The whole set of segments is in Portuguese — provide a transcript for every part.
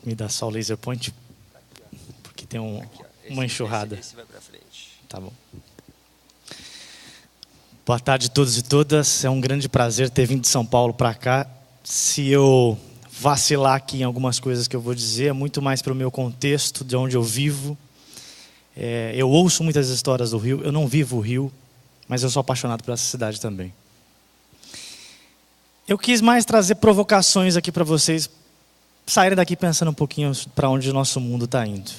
Me dá só o laser point, porque tem uma enxurrada. Esse vai pra frente. Tá bom. Boa tarde a todos e todas. É um grande prazer ter vindo de São Paulo para cá. Se eu vacilar aqui em algumas coisas que eu vou dizer, é muito mais para o meu contexto, de onde eu vivo. Eu ouço muitas histórias do Rio. Eu não vivo o Rio, mas eu sou apaixonado por essa cidade também. Eu quis mais trazer provocações aqui para vocês saírem daqui pensando um pouquinho para onde o nosso mundo está indo.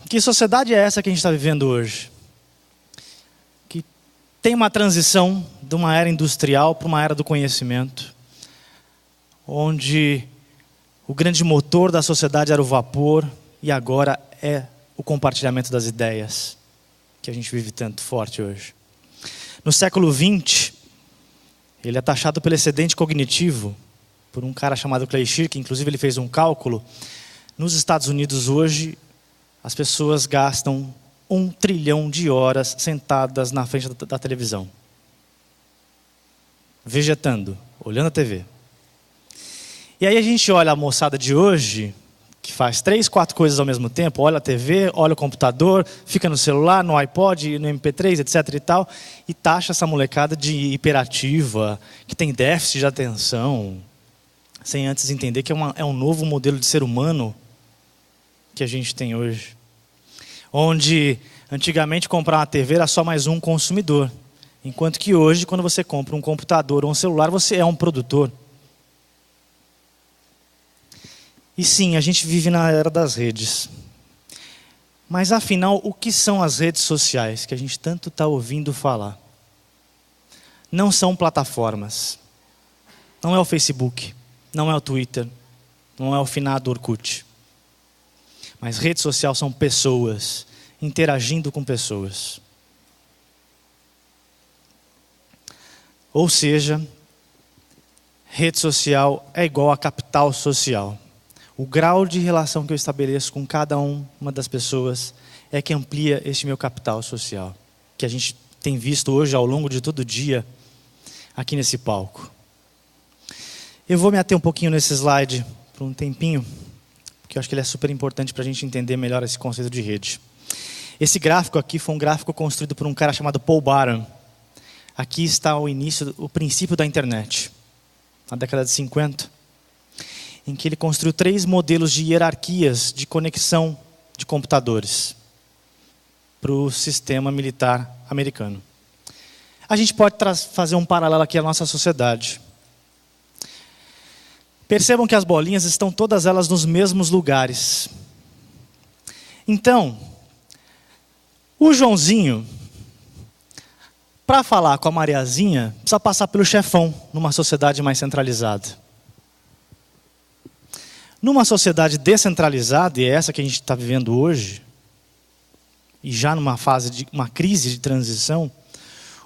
Que sociedade é essa que a gente está vivendo hoje? Que tem uma transição de uma era industrial para uma era do conhecimento, onde o grande motor da sociedade era o vapor e agora é o compartilhamento das ideias, que a gente vive tanto forte hoje. No século XX, ele é taxado pelo excedente cognitivo, por um cara chamado Clay Shirk, que inclusive ele fez um cálculo. Nos Estados Unidos hoje, as pessoas gastam 1 trilhão de horas sentadas na frente da televisão. Vegetando, olhando a TV. E aí a gente olha a moçada de hoje, que faz 3, 4 coisas ao mesmo tempo, olha a TV, olha o computador, fica no celular, no iPod, no MP3, etc. e tal, e taxa essa molecada de hiperativa, que tem déficit de atenção, sem antes entender que é um novo modelo de ser humano que a gente tem hoje. Onde antigamente comprar uma TV era só mais um consumidor, enquanto que hoje, quando você compra um computador ou um celular, você é um produtor. E sim, a gente vive na era das redes. Mas afinal, o que são as redes sociais que a gente tanto está ouvindo falar? Não são plataformas. Não é o Facebook, não é o Twitter, não é o finado Orkut. Mas rede social são pessoas, interagindo com pessoas. Ou seja, rede social é igual a capital social. O grau de relação que eu estabeleço com cada uma das pessoas é que amplia este meu capital social, que a gente tem visto hoje ao longo de todo o dia aqui nesse palco. Eu vou me ater um pouquinho nesse slide por um tempinho, porque eu acho que ele é super importante para a gente entender melhor esse conceito de rede. Esse gráfico aqui foi um gráfico construído por um cara chamado Paul Barham. Aqui está o princípio da internet, na década de 50. Em que ele construiu 3 modelos de hierarquias de conexão de computadores para o sistema militar americano. A gente pode fazer um paralelo aqui à nossa sociedade. Percebam que as bolinhas estão todas elas nos mesmos lugares. Então, o Joãozinho, para falar com a Mariazinha, precisa passar pelo chefão numa sociedade mais centralizada. Numa sociedade descentralizada, e é essa que a gente está vivendo hoje, e já numa fase de uma crise de transição,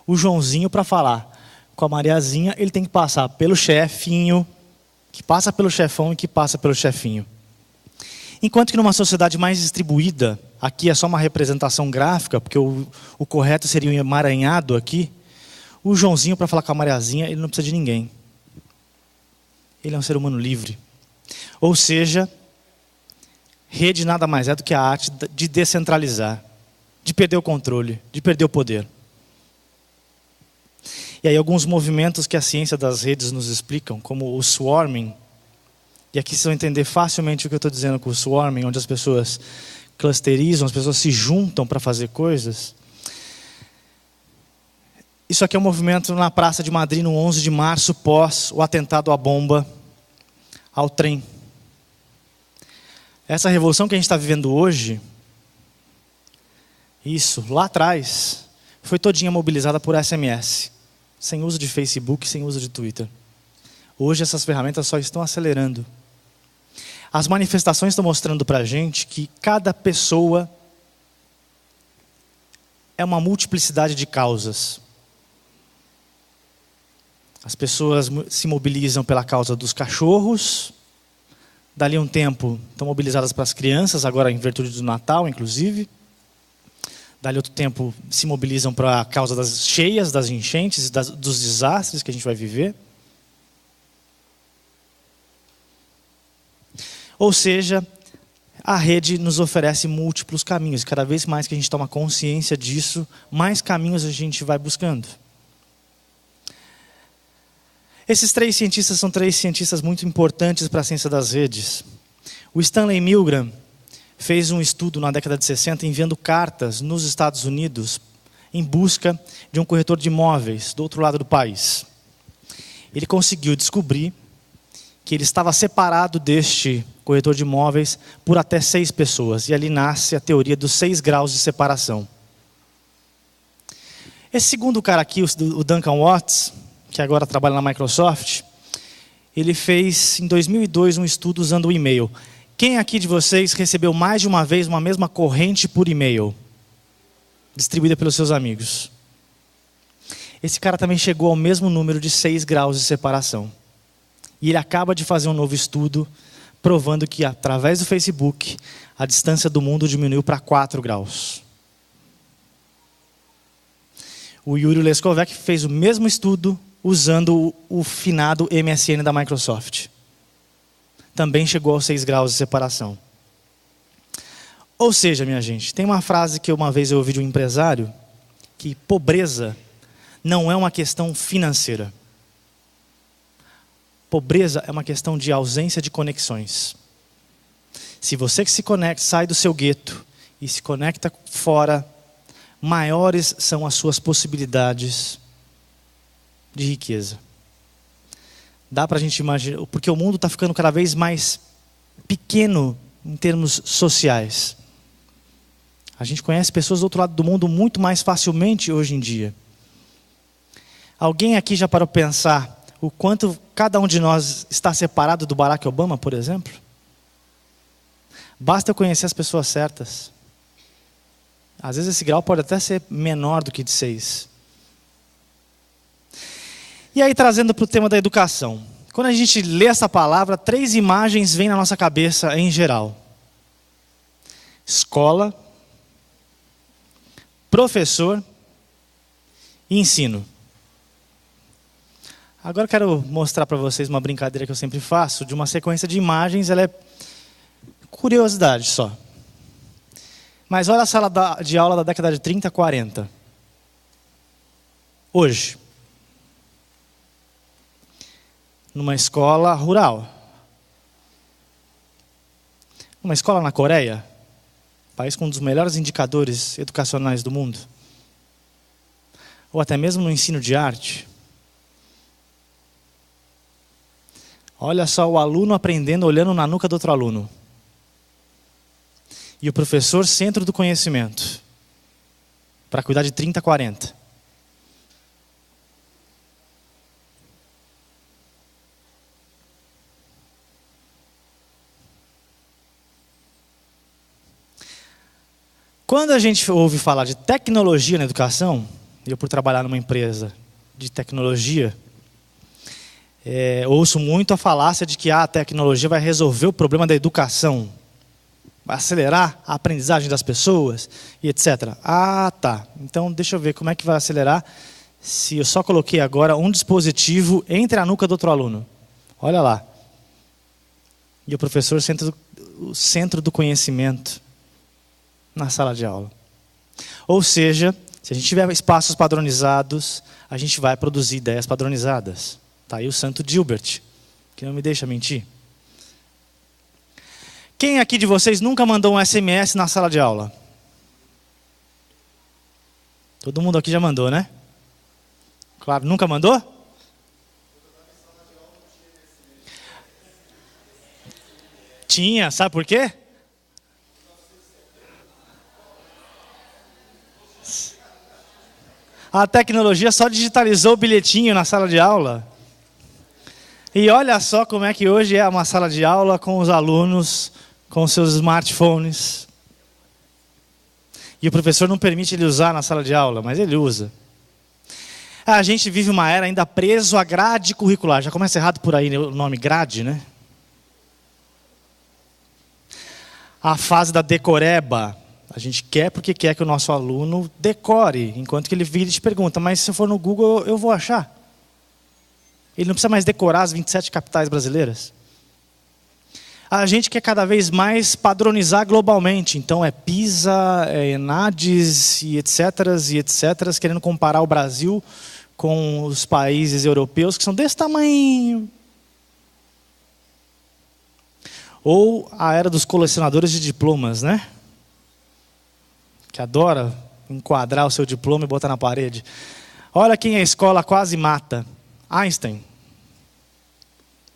o Joãozinho, para falar com a Mariazinha, ele tem que passar pelo chefinho, que passa pelo chefão e que passa pelo chefinho. Enquanto que numa sociedade mais distribuída, aqui é só uma representação gráfica, porque o correto seria um emaranhado aqui, o Joãozinho, para falar com a Mariazinha, ele não precisa de ninguém. Ele é um ser humano livre. Ou seja, rede nada mais é do que a arte de descentralizar, de perder o controle, de perder o poder. E aí alguns movimentos que a ciência das redes nos explicam, como o swarming, e aqui vocês vão entender facilmente o que eu estou dizendo com o swarming, onde as pessoas clusterizam, as pessoas se juntam para fazer coisas. Isso aqui é um movimento na Praça de Madrid, no 11 de março, pós o atentado à bomba ao trem. Essa revolução que a gente está vivendo hoje, isso, lá atrás, foi todinha mobilizada por SMS, sem uso de Facebook, sem uso de Twitter. Hoje essas ferramentas só estão acelerando. As manifestações estão mostrando para a gente que cada pessoa é uma multiplicidade de causas. As pessoas se mobilizam pela causa dos cachorros, dali um tempo estão mobilizadas para as crianças, agora em virtude do Natal, inclusive. Dali outro tempo se mobilizam para a causa das cheias, das enchentes, dos desastres que a gente vai viver. Ou seja, a rede nos oferece múltiplos caminhos. Cada vez mais que a gente toma consciência disso, mais caminhos a gente vai buscando. Esses 3 cientistas são 3 cientistas muito importantes para a ciência das redes. O Stanley Milgram fez um estudo na década de 60 enviando cartas nos Estados Unidos em busca de um corretor de imóveis do outro lado do país. Ele conseguiu descobrir que ele estava separado deste corretor de imóveis por até 6 pessoas. E ali nasce a teoria dos 6 graus de separação. Esse segundo cara aqui, o Duncan Watts, que agora trabalha na Microsoft, ele fez em 2002 um estudo usando o e-mail. Quem aqui de vocês recebeu mais de uma vez uma mesma corrente por e-mail, distribuída pelos seus amigos? Esse cara também chegou ao mesmo número de 6 graus de separação. E ele acaba de fazer um novo estudo provando que, através do Facebook, a distância do mundo diminuiu para 4 graus. O Yuri Leskovec fez o mesmo estudo usando o finado MSN da Microsoft. Também chegou aos 6 graus de separação. Ou seja, minha gente, tem uma frase que uma vez eu ouvi de um empresário, que pobreza não é uma questão financeira. Pobreza é uma questão de ausência de conexões. Se você que se conecta, sai do seu gueto e se conecta fora, maiores são as suas possibilidades de riqueza. Dá para a gente imaginar, porque o mundo está ficando cada vez mais pequeno em termos sociais. A gente conhece pessoas do outro lado do mundo muito mais facilmente hoje em dia. Alguém aqui já parou para pensar o quanto cada um de nós está separado do Barack Obama, por exemplo? Basta eu conhecer as pessoas certas. Às vezes esse grau pode até ser menor do que de 6. E aí, trazendo para o tema da educação. Quando a gente lê essa palavra, 3 imagens vêm na nossa cabeça em geral. Escola, professor e ensino. Agora eu quero mostrar para vocês uma brincadeira que eu sempre faço, de uma sequência de imagens, ela é curiosidade só. Mas olha a sala de aula da década de 30, 40. Hoje. Numa escola rural. Uma escola na Coreia, país com um dos melhores indicadores educacionais do mundo. Ou até mesmo no ensino de arte. Olha só o aluno aprendendo, olhando na nuca do outro aluno. E o professor, centro do conhecimento. Para cuidar de 30, 40. Quando a gente ouve falar de tecnologia na educação, eu por trabalhar numa empresa de tecnologia, ouço muito a falácia de que a tecnologia vai resolver o problema da educação, vai acelerar a aprendizagem das pessoas e etc. Ah, tá. Então deixa eu ver como é que vai acelerar se eu só coloquei agora um dispositivo entre a nuca do outro aluno. Olha lá. E o professor centro do conhecimento na sala de aula. Ou seja, se a gente tiver espaços padronizados, a gente vai produzir ideias padronizadas. Está aí o santo Gilbert, que não me deixa mentir. Quem aqui de vocês nunca mandou um SMS na sala de aula? Todo mundo aqui já mandou, né? Claro, nunca mandou? Tinha, sabe por quê? A tecnologia só digitalizou o bilhetinho na sala de aula. E olha só como é que hoje é uma sala de aula com os alunos, com seus smartphones. E o professor não permite ele usar na sala de aula, mas ele usa. A gente vive uma era ainda preso à grade curricular. Já começa errado por aí o nome grade, né? A fase da decoreba. A gente quer porque quer que o nosso aluno decore, enquanto que ele vira e te pergunta, mas se eu for no Google, eu vou achar. Ele não precisa mais decorar as 27 capitais brasileiras. A gente quer cada vez mais padronizar globalmente. Então é PISA, é ENADES e etc, querendo comparar o Brasil com os países europeus que são desse tamanho. Ou a era dos colecionadores de diplomas, né? Que adora enquadrar o seu diploma e botar na parede. Olha quem a escola quase mata. Einstein.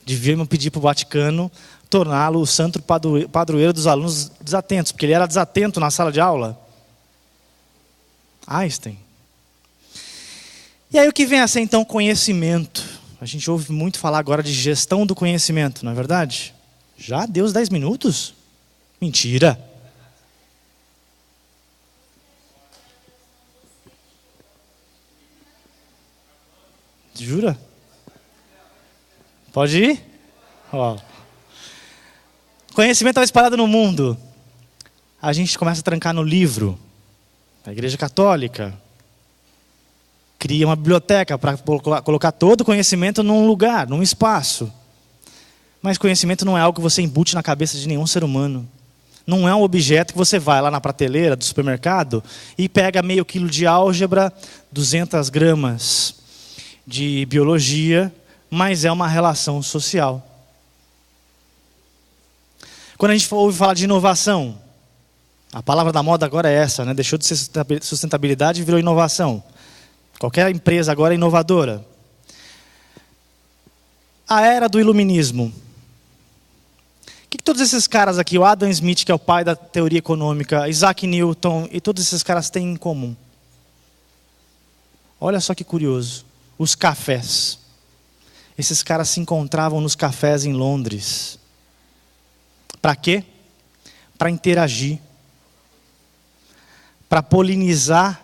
Devíamos pedir para o Vaticano torná-lo o santo padroeiro dos alunos desatentos, porque ele era desatento na sala de aula. Einstein. E aí o que vem a ser então conhecimento? A gente ouve muito falar agora de gestão do conhecimento, não é verdade? Já deu os 10 minutos? Mentira. Jura? Pode ir? Ó. Conhecimento estava espalhado no mundo. A gente começa a trancar no livro. A Igreja Católica cria uma biblioteca para colocar todo o conhecimento num lugar, num espaço. Mas conhecimento não é algo que você embute na cabeça de nenhum ser humano. Não é um objeto que você vai lá na prateleira do supermercado e pega meio quilo de álgebra, 200 gramas de biologia, mas é uma relação social. Quando a gente ouve falar de inovação, a palavra da moda agora é essa, né? Deixou de ser sustentabilidade e virou inovação. Qualquer empresa agora é inovadora. A era do iluminismo. O que todos esses caras aqui, o Adam Smith, que é o pai da teoria econômica, Isaac Newton, e todos esses caras têm em comum? Olha só que curioso. Os cafés. Esses caras se encontravam nos cafés em Londres. Para quê? Para interagir. Para polinizar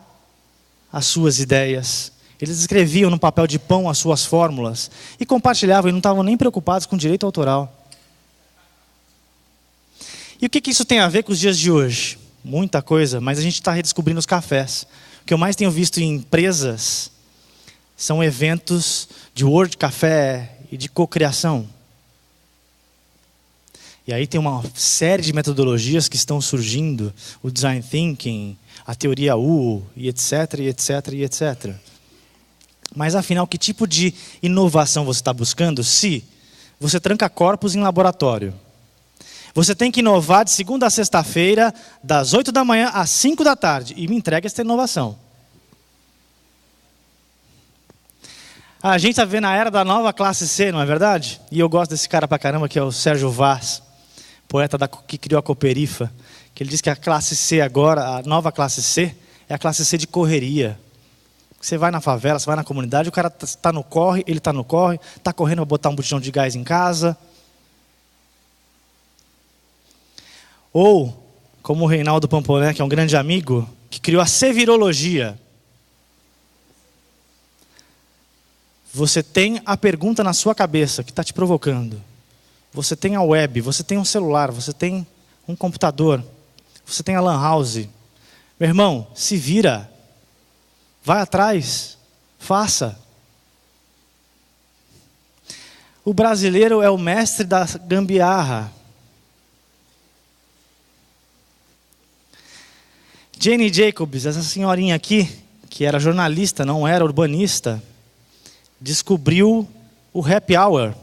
as suas ideias. Eles escreviam no papel de pão as suas fórmulas e compartilhavam e não estavam nem preocupados com direito autoral. E o que isso tem a ver com os dias de hoje? Muita coisa, mas a gente está redescobrindo os cafés. O que eu mais tenho visto em empresas são eventos de World Café e de cocriação. E aí tem uma série de metodologias que estão surgindo, o Design Thinking, a teoria U, e etc, e etc, e etc. Mas afinal, que tipo de inovação você está buscando se você tranca corpos em laboratório? Você tem que inovar de segunda a sexta-feira, das 8 da manhã às 5 da tarde, e me entrega essa inovação. A gente está vendo a era da nova classe C, não é verdade? E eu gosto desse cara pra caramba, que é o Sérgio Vaz, poeta que criou a Cooperifa, que ele diz que a classe C agora, a nova classe C, é a classe C de correria. Você vai na favela, você vai na comunidade, o cara está no corre, ele está no corre, está correndo para botar um botijão de gás em casa. Ou, como o Reinaldo Pamponé, que é um grande amigo, que criou a Sevirologia. Você tem a pergunta na sua cabeça que está te provocando. Você tem a web, você tem um celular, você tem um computador, você tem a lan house. Meu irmão, se vira. Vai atrás. Faça. O brasileiro é o mestre da gambiarra. Jane Jacobs, essa senhorinha aqui, que era jornalista, não era urbanista, descobriu o happy hour.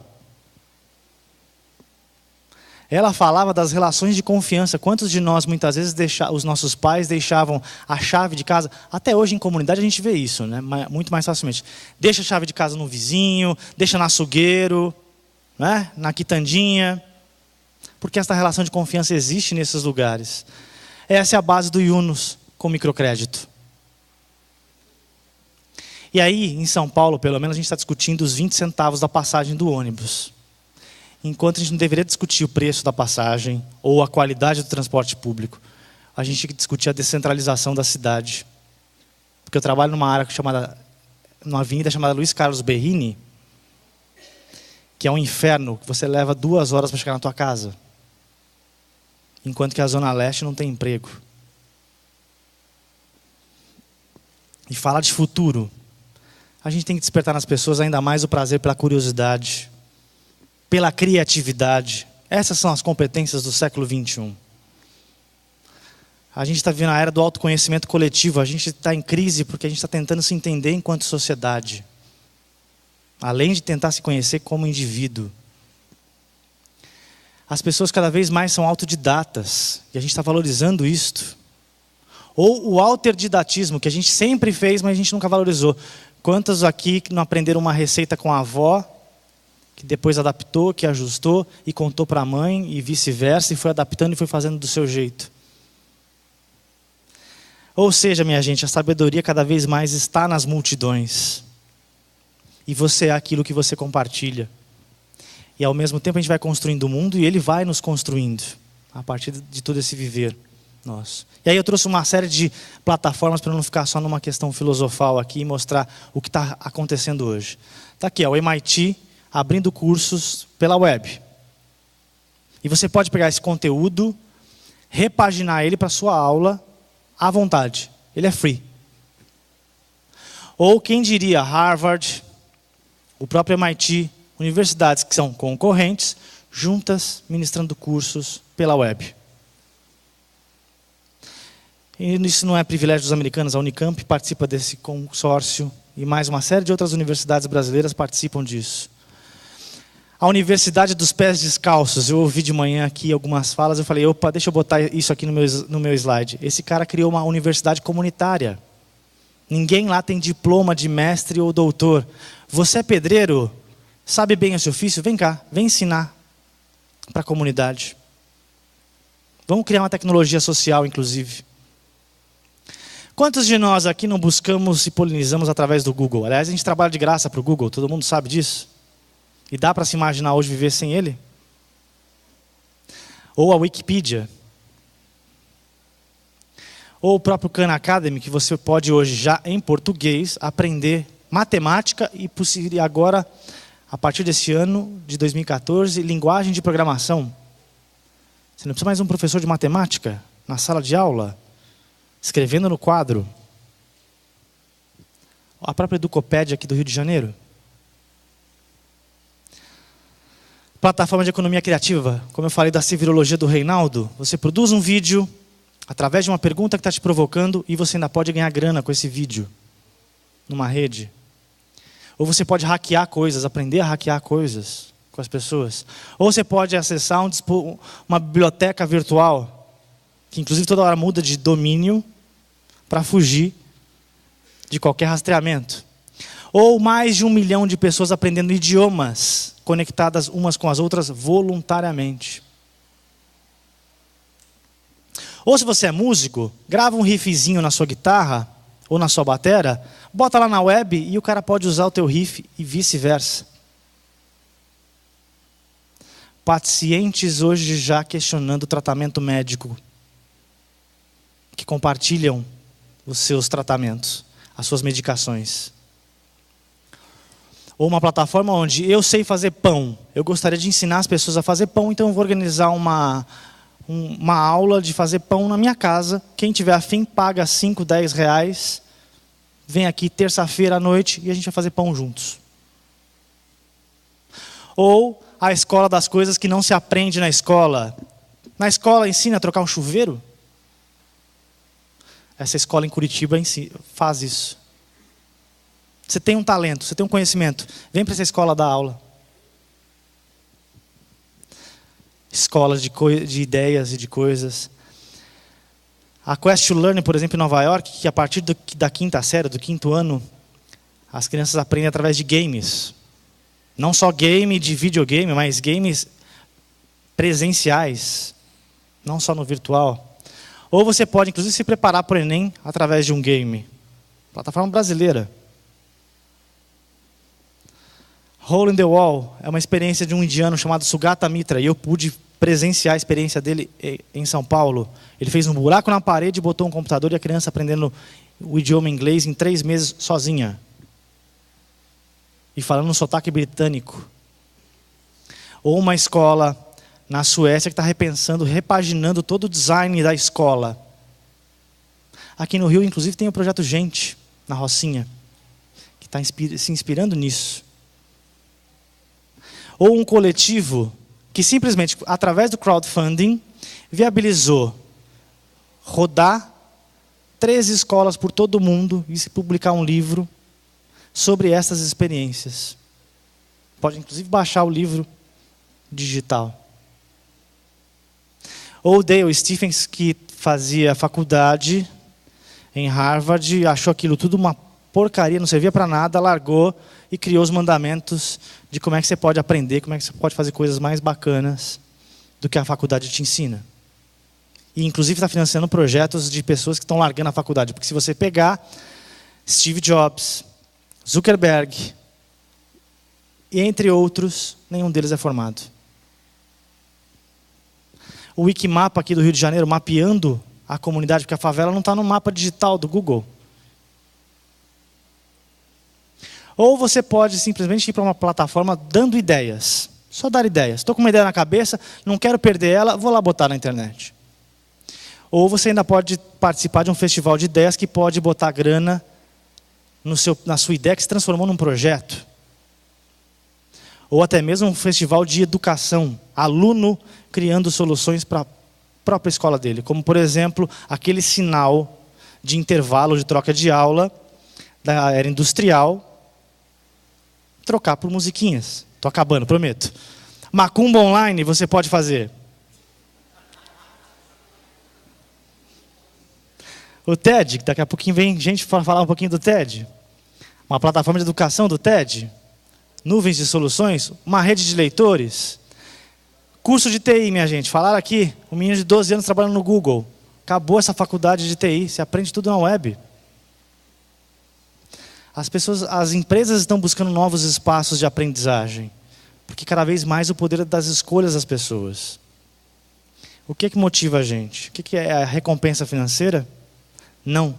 Ela falava das relações de confiança. Quantos de nós, muitas vezes, os nossos pais deixavam a chave de casa? Até hoje, em comunidade, a gente vê isso, né? Muito mais facilmente. Deixa a chave de casa no vizinho, deixa no açougueiro, né? Na quitandinha. Porque essa relação de confiança existe nesses lugares. Essa é a base do Yunus com microcrédito. E aí, em São Paulo, pelo menos, a gente está discutindo os 20 centavos da passagem do ônibus. Enquanto a gente não deveria discutir o preço da passagem ou a qualidade do transporte público, a gente tem que discutir a descentralização da cidade. Porque eu trabalho numa avenida chamada Luiz Carlos Berrini, que é um inferno, que você leva 2 horas para chegar na tua casa. Enquanto que a Zona Leste não tem emprego. E falar de futuro, a gente tem que despertar nas pessoas ainda mais o prazer pela curiosidade, pela criatividade. Essas são as competências do século XXI. A gente está vivendo a era do autoconhecimento coletivo. A gente está em crise porque a gente está tentando se entender enquanto sociedade, além de tentar se conhecer como indivíduo. As pessoas cada vez mais são autodidatas, e a gente está valorizando isto. Ou o alterdidatismo, que a gente sempre fez, mas a gente nunca valorizou. Quantos aqui não aprenderam uma receita com a avó, que depois adaptou, que ajustou, e contou para a mãe, e vice-versa, e foi adaptando e foi fazendo do seu jeito? Ou seja, minha gente, a sabedoria cada vez mais está nas multidões. E você é aquilo que você compartilha. E ao mesmo tempo a gente vai construindo o mundo e ele vai nos construindo, a partir de todo esse viver nosso. E aí eu trouxe uma série de plataformas para não ficar só numa questão filosofal aqui e mostrar o que está acontecendo hoje. Está aqui, ó, o MIT abrindo cursos pela web. E você pode pegar esse conteúdo, repaginar ele para a sua aula à vontade. Ele é free. Ou quem diria, Harvard, o próprio MIT, universidades que são concorrentes, juntas ministrando cursos pela web. E isso não é privilégio dos americanos, a Unicamp participa desse consórcio e mais uma série de outras universidades brasileiras participam disso. A Universidade dos Pés Descalços, eu ouvi de manhã aqui algumas falas, eu falei, opa, deixa eu botar isso aqui no meu slide. Esse cara criou uma universidade comunitária. Ninguém lá tem diploma de mestre ou doutor. Você é pedreiro? Sabe bem esse ofício? Vem cá, vem ensinar para a comunidade. Vamos criar uma tecnologia social, inclusive. Quantos de nós aqui não buscamos e polinizamos através do Google? Aliás, a gente trabalha de graça para o Google, todo mundo sabe disso? E dá para se imaginar hoje viver sem ele? Ou a Wikipedia. Ou o próprio Khan Academy, que você pode hoje já em português aprender matemática e agora, a partir desse ano de 2014, linguagem de programação. Você não precisa mais de um professor de matemática na sala de aula, escrevendo no quadro. A própria Educopédia aqui do Rio de Janeiro. Plataforma de economia criativa, como eu falei da civilologia do Reinaldo, você produz um vídeo através de uma pergunta que está te provocando e você ainda pode ganhar grana com esse vídeo numa rede. Ou você pode hackear coisas, aprender a hackear coisas com as pessoas. Ou você pode acessar uma biblioteca virtual, que inclusive toda hora muda de domínio para fugir de qualquer rastreamento. Ou mais de 1 milhão de pessoas aprendendo idiomas, conectadas umas com as outras voluntariamente. Ou se você é músico, grava um riffzinho na sua guitarra ou na sua batera, bota lá na web e o cara pode usar o teu riff e vice-versa. Pacientes hoje já questionando o tratamento médico, que compartilham os seus tratamentos, as suas medicações. Ou uma plataforma onde eu sei fazer pão, eu gostaria de ensinar as pessoas a fazer pão, então eu vou organizar uma aula de fazer pão na minha casa. Quem tiver afim, paga 5, 10 reais, vem aqui terça-feira à noite e a gente vai fazer pão juntos. Ou a escola das coisas que não se aprende na escola. Na escola ensina a trocar um chuveiro? Essa escola em Curitiba faz isso. Você tem um talento, você tem um conhecimento, vem para essa escola dar aula. Escolas de ideias e de coisas. A Quest to Learn, por exemplo, em Nova York, que a partir da quinta série, do quinto ano, as crianças aprendem através de games. Não só game de videogame, mas games presenciais, não só no virtual. Ou você pode, inclusive, se preparar para o Enem através de um game. Plataforma brasileira. Hole in the Wall é uma experiência de um indiano chamado Sugata Mitra, e eu pude presenciar a experiência dele em São Paulo. Ele fez um buraco na parede, botou um computador e a criança aprendendo o idioma inglês em 3 meses sozinha. E falando um sotaque britânico. Ou uma escola na Suécia que está repensando, repaginando todo o design da escola. Aqui no Rio, inclusive, tem o projeto Gente, na Rocinha, que está se inspirando nisso. Ou um coletivo que simplesmente, através do crowdfunding, viabilizou rodar 13 escolas por todo o mundo e se publicar um livro sobre essas experiências. Pode, inclusive, baixar o livro digital. Ou Dale Stephens, que fazia faculdade em Harvard, achou aquilo tudo uma porcaria, não servia para nada, largou e criou os mandamentos de como é que você pode aprender, como é que você pode fazer coisas mais bacanas do que a faculdade te ensina. E, inclusive, está financiando projetos de pessoas que estão largando a faculdade. Porque se você pegar Steve Jobs, Zuckerberg, e entre outros, nenhum deles é formado. O Wikimapa aqui do Rio de Janeiro, mapeando a comunidade, porque a favela não está no mapa digital do Google. Ou você pode simplesmente ir para uma plataforma dando ideias. Só dar ideias. Estou com uma ideia na cabeça, não quero perder ela, vou lá botar na internet. Ou você ainda pode participar de um festival de ideias que pode botar grana na sua ideia que se transformou num projeto. Ou até mesmo um festival de educação. Aluno criando soluções para a própria escola dele. Como, por exemplo, aquele sinal de intervalo de troca de aula da era industrial. Trocar por musiquinhas. Estou acabando, prometo. Macumba online você pode fazer. O TED, daqui a pouquinho vem gente para falar um pouquinho do TED. Uma plataforma de educação do TED. Nuvens de soluções, uma rede de leitores. Curso de TI, minha gente. Falaram aqui, um menino de 12 anos trabalhando no Google. Acabou essa faculdade de TI, você aprende tudo na web. As empresas estão buscando novos espaços de aprendizagem. Porque cada vez mais o poder das escolhas das pessoas. O que motiva a gente? O que é a recompensa financeira? Não.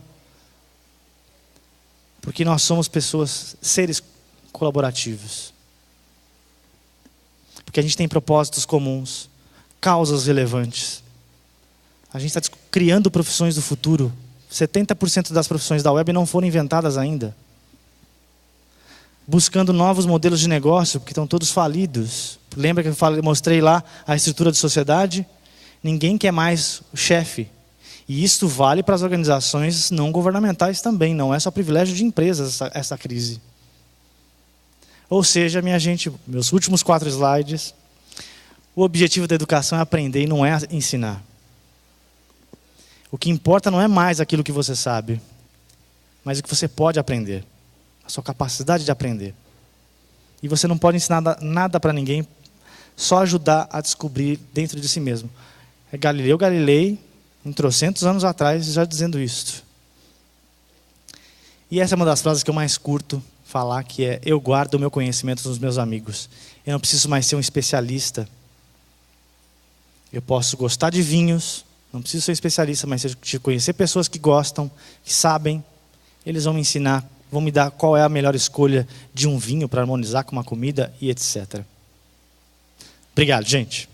Porque nós somos pessoas, seres colaborativos. Porque a gente tem propósitos comuns, causas relevantes. A gente está criando profissões do futuro. 70% das profissões da web não foram inventadas ainda. Buscando novos modelos de negócio, porque estão todos falidos. Lembra que eu mostrei lá a estrutura de sociedade? Ninguém quer mais o chefe. E isso vale para as organizações não governamentais também. Não é só privilégio de empresas essa crise. Ou seja, minha gente, meus últimos 4 slides. O objetivo da educação é aprender e não é ensinar. O que importa não é mais aquilo que você sabe, mas o que você pode aprender. A sua capacidade de aprender. E você não pode ensinar nada para ninguém, só ajudar a descobrir dentro de si mesmo. É Galileu Galilei, em trocentos anos atrás, já dizendo isto. E essa é uma das frases que eu mais curto falar, que é: eu guardo o meu conhecimento dos meus amigos. Eu não preciso mais ser um especialista. Eu posso gostar de vinhos, não preciso ser especialista, mas se conhecer pessoas que gostam, que sabem, eles vão me ensinar, vão me dar qual é a melhor escolha de um vinho para harmonizar com uma comida e etc. Obrigado, gente.